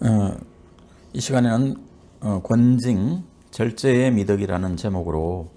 어, 이 시간에는 권징 절제의 미덕이라는 제목으로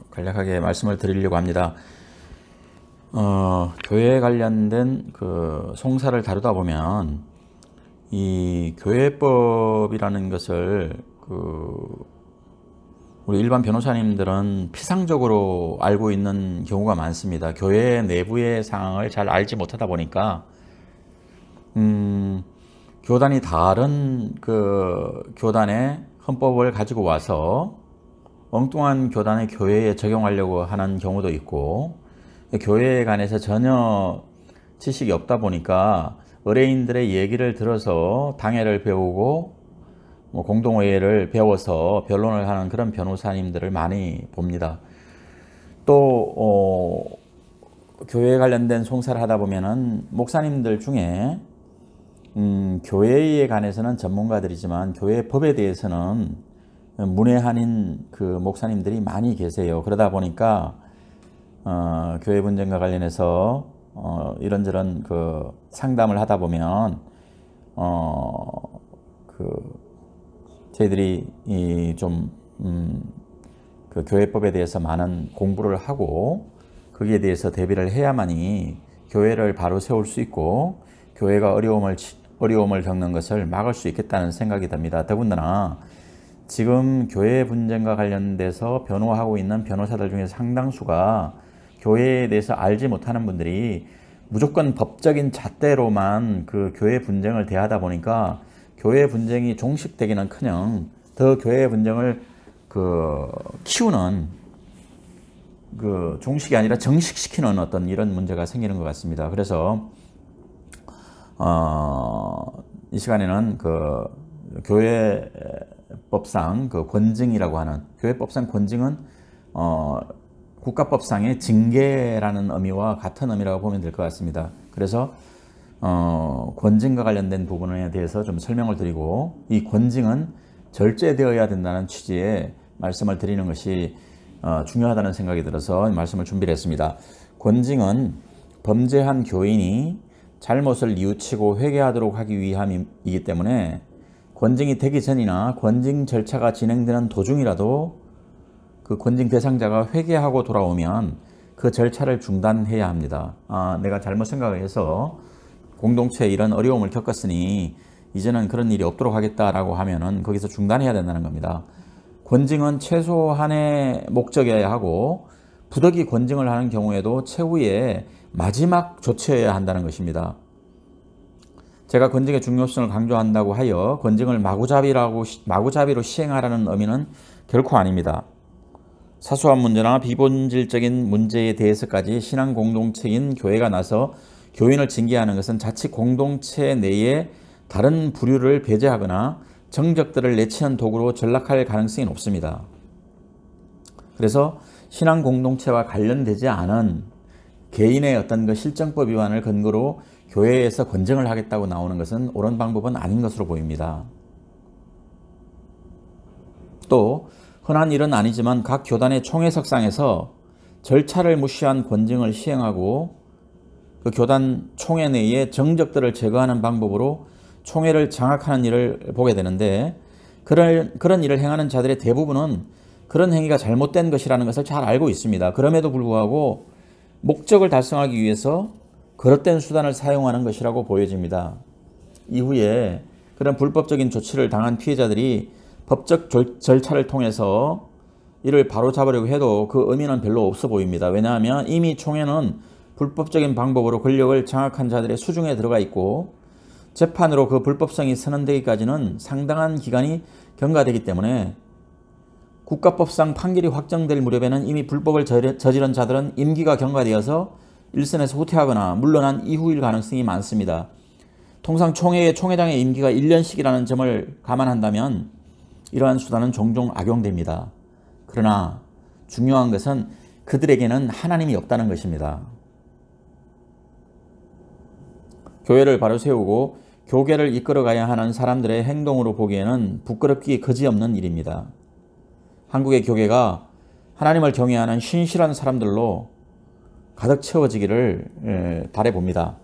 간략하게 말씀을 드리려고 합니다. 교회에 관련된 그 송사를 다루다 보면 이 교회법이라는 것을 우리 일반 변호사님들은 피상적으로 알고 있는 경우가 많습니다. 교회 내부의 상황을 잘 알지 못하다 보니까 교단이 다른 그 교단의 헌법을 가지고 와서 엉뚱한 교단의 교회에 적용하려고 하는 경우도 있고, 교회에 관해서 전혀 지식이 없다 보니까 의뢰인들의 얘기를 들어서 당회를 배우고 공동회의를 배워서 변론을 하는 그런 변호사님들을 많이 봅니다. 또 교회에 관련된 송사를 하다 보면은 목사님들 중에 교회에 관해서는 전문가들이지만 교회 법에 대해서는 문외한인 그 목사님들이 많이 계세요. 그러다 보니까 교회 분쟁과 관련해서 이런저런 그 상담을 하다 보면 저희들이 좀 그 교회법에 대해서 많은 공부를 하고 거기에 대해서 대비를 해야만이 교회를 바로 세울 수 있고 교회가 어려움을 겪는 것을 막을 수 있겠다는 생각이 듭니다. 더군다나 지금 교회 분쟁과 관련돼서 변호하고 있는 변호사들 중에 상당수가 교회에 대해서 알지 못하는 분들이 무조건 법적인 잣대로만 그 교회 분쟁을 대하다 보니까 교회 분쟁이 종식되기는커녕 더 교회 분쟁을 키우는 종식이 아니라 정식시키는 어떤 이런 문제가 생기는 것 같습니다. 그래서 이 시간에는 교회법상 권징이라고 하는, 교회법상 권징은 국가법상의 징계라는 의미와 같은 의미라고 보면 될 것 같습니다. 그래서 권징과 관련된 부분에 대해서 좀 설명을 드리고, 이 권징은 절제되어야 된다는 취지의 말씀을 드리는 것이 중요하다는 생각이 들어서 말씀을 준비를 했습니다. 권징은 범죄한 교인이 잘못을 뉘우치고 회개하도록 하기 위함이기 때문에 권징이 되기 전이나 권징 절차가 진행되는 도중이라도 그 권징 대상자가 회개하고 돌아오면 그 절차를 중단해야 합니다. 내가 잘못 생각을 해서 공동체에 이런 어려움을 겪었으니 이제는 그런 일이 없도록 하겠다라고 하면은 거기서 중단해야 된다는 겁니다. 권징은 최소한의 목적이어야 하고 부득이 권징을 하는 경우에도 최후의 마지막 조처여야 한다는 것입니다. 제가 권징의 중요성을 강조한다고 하여 권징을 마구잡이로 시행하라는 의미는 결코 아닙니다. 사소한 문제나 비본질적인 문제에 대해서까지 신앙 공동체인 교회가 나서 교인을 징계하는 것은 자칫 공동체 내에 다른 부류를 배제하거나 정적들을 내치는 도구로 전락할 가능성이 높습니다. 그래서 신앙 공동체와 관련되지 않은 개인의 어떤 그 실정법 위반을 근거로 교회에서 권징을 하겠다고 나오는 것은 옳은 방법은 아닌 것으로 보입니다. 또 흔한 일은 아니지만 각 교단의 총회석상에서 절차를 무시한 권징을 시행하고 그 교단 총회 내에 정적들을 제거하는 방법으로 총회를 장악하는 일을 보게 되는데, 그런 일을 행하는 자들의 대부분은 그런 행위가 잘못된 것이라는 것을 잘 알고 있습니다. 그럼에도 불구하고 목적을 달성하기 위해서 그릇된 수단을 사용하는 것이라고 보여집니다. 이후에 그런 불법적인 조치를 당한 피해자들이 법적 절차를 통해서 이를 바로잡으려고 해도 그 의미는 별로 없어 보입니다. 왜냐하면 이미 총회는 불법적인 방법으로 권력을 장악한 자들의 수중에 들어가 있고 재판으로 그 불법성이 선언되기까지는 상당한 기간이 경과되기 때문에 국가법상 판결이 확정될 무렵에는 이미 불법을 저지른 자들은 임기가 경과되어서 일선에서 후퇴하거나 물러난 이후일 가능성이 많습니다. 통상 총회장의 임기가 1년씩이라는 점을 감안한다면 이러한 수단은 종종 악용됩니다. 그러나 중요한 것은 그들에게는 하나님이 없다는 것입니다. 교회를 바로 세우고 교계를 이끌어가야 하는 사람들의 행동으로 보기에는 부끄럽기 그지없는 일입니다. 한국의 교계가 하나님을 경외하는 신실한 사람들로 가득 채워지기를 바라봅니다.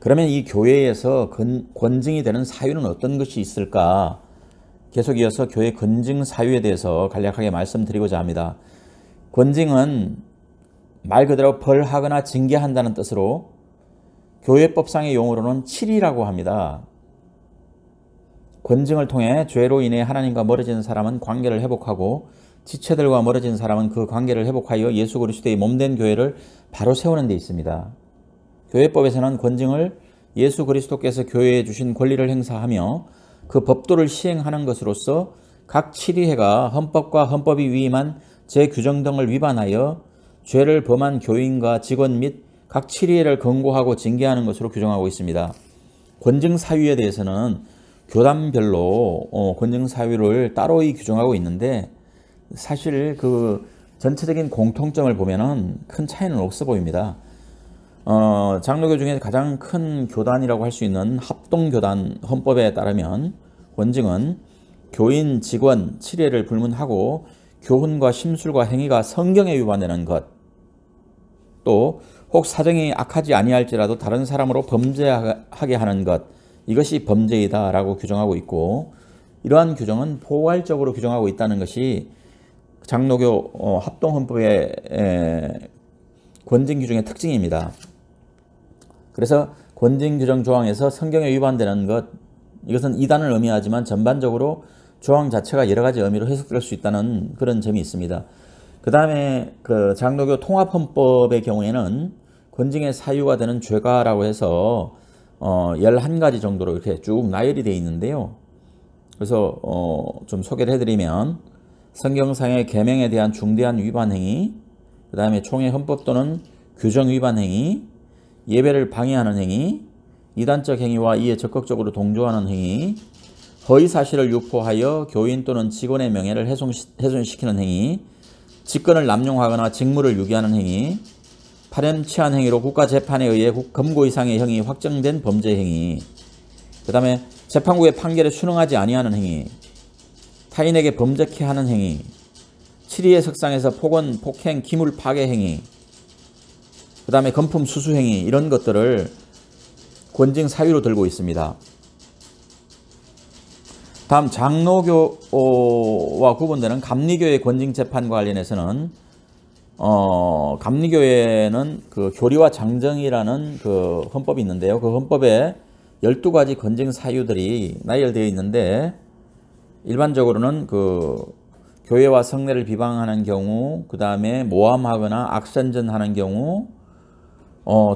그러면 이 교회에서 권징이 되는 사유는 어떤 것이 있을까? 계속 이어서 교회 권징 사유에 대해서 간략하게 말씀드리고자 합니다. 권징은 말 그대로 벌하거나 징계한다는 뜻으로 교회법상의 용어로는 칠이라고 합니다. 권징을 통해 죄로 인해 하나님과 멀어진 사람은 관계를 회복하고 지체들과 멀어진 사람은 그 관계를 회복하여 예수 그리스도의 몸된 교회를 바로 세우는 데 있습니다. 교회법에서는 권징을 예수 그리스도께서 교회에 주신 권리를 행사하며 그 법도를 시행하는 것으로서 각 치리회가 헌법과 헌법이 위임한 제규정 등을 위반하여 죄를 범한 교인과 직원 및 각 치리회를 권고하고 징계하는 것으로 규정하고 있습니다. 권징 사유에 대해서는 교단별로 권징 사유를 따로이 규정하고 있는데 사실 그 전체적인 공통점을 보면은 큰 차이는 없어 보입니다. 장로교 중에 가장 큰 교단이라고 할 수 있는 합동교단 헌법에 따르면 권징은 교인, 직원, 치례를 불문하고 교훈과 심술과 행위가 성경에 위반되는 것, 또 혹 사정이 악하지 아니할지라도 다른 사람으로 범죄하게 하는 것, 이것이 범죄이다 라고 규정하고 있고, 이러한 규정은 포괄적으로 규정하고 있다는 것이 장로교 합동헌법의 권징 규정의 특징입니다. 그래서 권징 규정 조항에서 성경에 위반되는 것, 이것은 이단을 의미하지만 전반적으로 조항 자체가 여러 가지 의미로 해석될 수 있다는 그런 점이 있습니다. 그 다음에 그 장로교 통합헌법의 경우에는 권징의 사유가 되는 죄가라고 해서 11가지 정도로 이렇게 쭉 나열이 되어 있는데요. 그래서 좀 소개를 해드리면 성경상의 계명에 대한 중대한 위반 행위, 그 다음에 총회 헌법 또는 규정 위반 행위, 예배를 방해하는 행위, 이단적 행위와 이에 적극적으로 동조하는 행위, 허위 사실을 유포하여 교인 또는 직원의 명예를 훼손시키는 행위, 직권을 남용하거나 직무를 유기하는 행위, 파렴치한 행위로 국가재판에 의해 검거 이상의 형이 확정된 범죄 행위, 그 다음에 재판국의 판결에 순응하지 아니하는 행위, 타인에게 범죄케 하는 행위, 치리의 석상에서 폭언, 폭행, 기물 파괴 행위, 그 다음에 금품 수수 행위, 이런 것들을 권징 사유로 들고 있습니다. 다음 장로교와 구분되는 감리교의 권징 재판과 관련해서는 감리교회는 그 교리와 장정이라는 그 헌법이 있는데요. 그 헌법에 12가지 권징 사유들이 나열되어 있는데, 일반적으로는 그 교회와 성례를 비방하는 경우, 그 다음에 모함하거나 악선전하는 경우,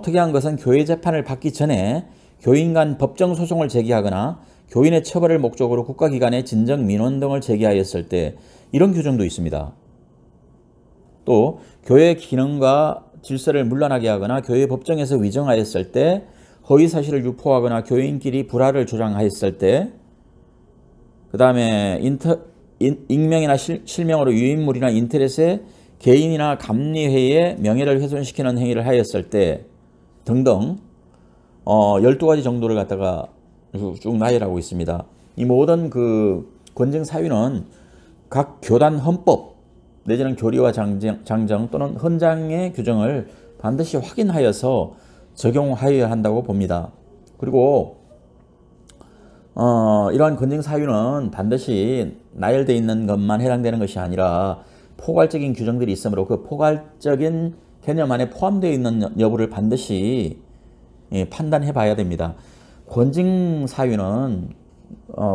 특이한 것은 교회 재판을 받기 전에 교인 간 법정 소송을 제기하거나 교인의 처벌을 목적으로 국가기관에 진정 민원 등을 제기하였을 때, 이런 규정도 있습니다. 또 교회 기능과 질서를 문란하게 하거나 교회 법정에서 위정하였을 때, 허위 사실을 유포하거나 교인끼리 불화를 조장하였을 때, 그 다음에 익명이나 실명으로 유인물이나 인터넷에 개인이나 감리회의 명예를 훼손시키는 행위를 하였을 때 등등 12가지 정도를 갖다가 쭉 나열하고 있습니다. 이 모든 그 권징 사유는 각 교단 헌법 내지는 교리와 장정 또는 헌장의 규정을 반드시 확인하여서 적용하여야 한다고 봅니다. 그리고 이러한 권징 사유는 반드시 나열되어 있는 것만 해당되는 것이 아니라 포괄적인 규정들이 있으므로 그 포괄적인 개념 안에 포함되어 있는 여부를 반드시 판단해 봐야 됩니다. 권징 사유는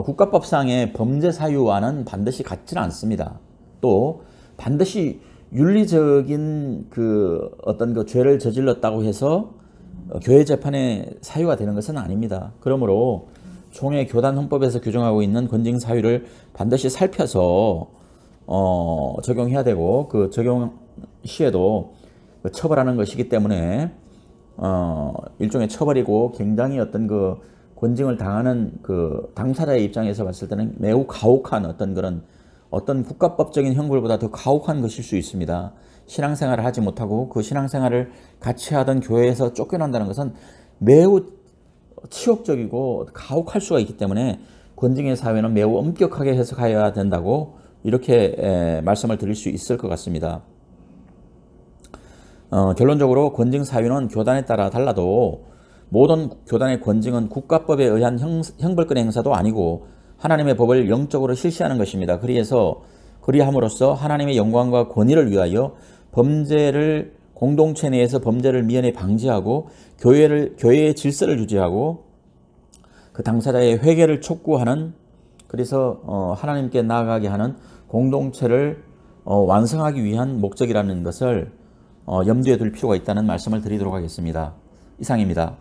국가법상의 범죄 사유와는 반드시 같지는 않습니다. 또 반드시 윤리적인 그 어떤 그 죄를 저질렀다고 해서 교회 재판의 사유가 되는 것은 아닙니다. 그러므로 총회 교단 헌법에서 규정하고 있는 권징 사유를 반드시 살펴서 적용해야 되고, 그 적용 시에도 처벌하는 것이기 때문에 일종의 처벌이고 굉장히 어떤 그 권징을 당하는 그 당사자의 입장에서 봤을 때는 매우 가혹한 어떤 국가법적인 형벌보다 더 가혹한 것일 수 있습니다. 신앙생활을 하지 못하고 그 신앙생활을 같이 하던 교회에서 쫓겨난다는 것은 매우 치욕적이고 가혹할 수가 있기 때문에 권징의 사유는 매우 엄격하게 해석해야 된다고 이렇게 말씀을 드릴 수 있을 것 같습니다. 결론적으로 권징 사유는 교단에 따라 달라도 모든 교단의 권징은 국가법에 의한 형벌권의 행사도 아니고 하나님의 법을 영적으로 실시하는 것입니다. 그리함으로써 하나님의 영광과 권위를 위하여 공동체 내에서 범죄를 미연에 방지하고 교회의 질서를 유지하고 그 당사자의 회개를 촉구하는, 그래서 하나님께 나아가게 하는 공동체를 완성하기 위한 목적이라는 것을 염두에 둘 필요가 있다는 말씀을 드리도록 하겠습니다. 이상입니다.